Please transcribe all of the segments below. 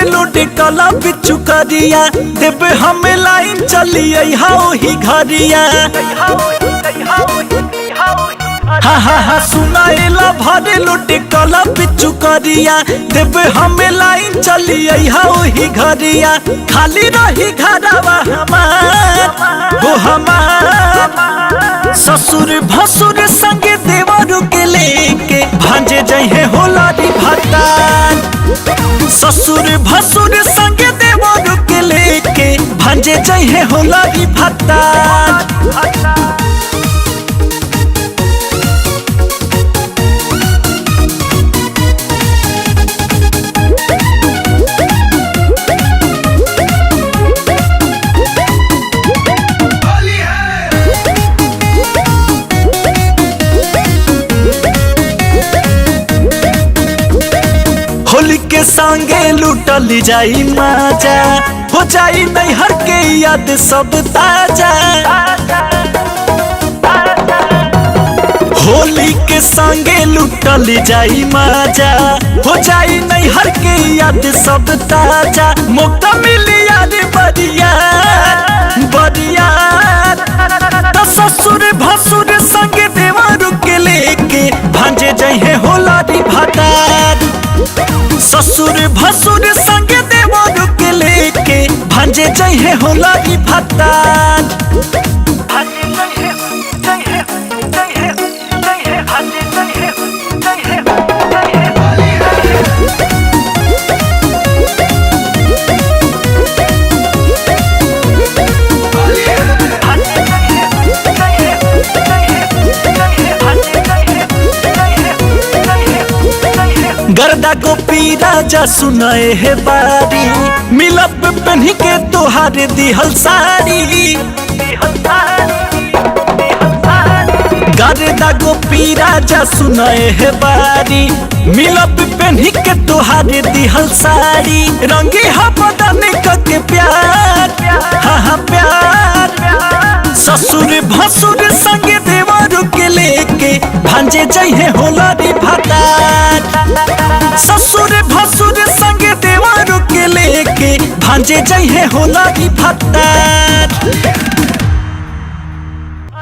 लोटे कला बिच्छू करिया देवे हमें लाइन चलिए ही घरिया। हा हा हा सुनाएला भरे लोटे कला बिच्छू करिया देवे हमें लाइन चलिए ही घरिया। खाली रही घरवा हमार वो हमार ससुर भसुर संगे देवरू के लेके भांजे जहे होला री भतार। ससुर भसुर संगे देवरू के लेके भांजे जहे होला री भतार। होली के संगे लूटल जाई माजा हो जाई नैहर के याद सब ताजा। होली के संगे लूटल जाई माजा हो जाई नैहर के याद सब ताजा। मौका मिली याद बढ़िया बढ़िया तो ससुर भसुर संगे देवरू के लेके भांजे जहे होला री भतार। ससुर भसुर संगे देवरू के लेके भांजे जहे होला री भतार। गर्दा गोपी राजा सुनाए है बारी मिलब पहनी के तोहार दिहल साड़ी। गर्दा गोपी राजा सुनाए है बारी मिलब पहनी के तोहार दिहल साड़ी। रंगी हा बदन के प्यार हा हा प्यार ससुर भसुर संगे देवरू के लेके भांजे जहे होला री भतार। ससुर भसुर संगे देवरू के लेके भांजे जहे होला री भतार।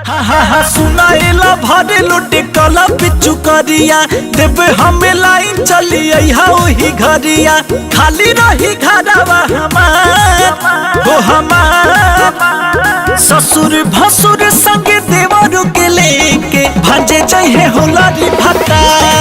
हा हा हा सुनाएला भरे लोटे कला बिच्छू करिया देवे हमें लाइन चलिए ही घरिया। खाली रही घरवा हमार वो हमार ससुर भसुर संगे देवरू के लेके भांजे जहे होला री भतार।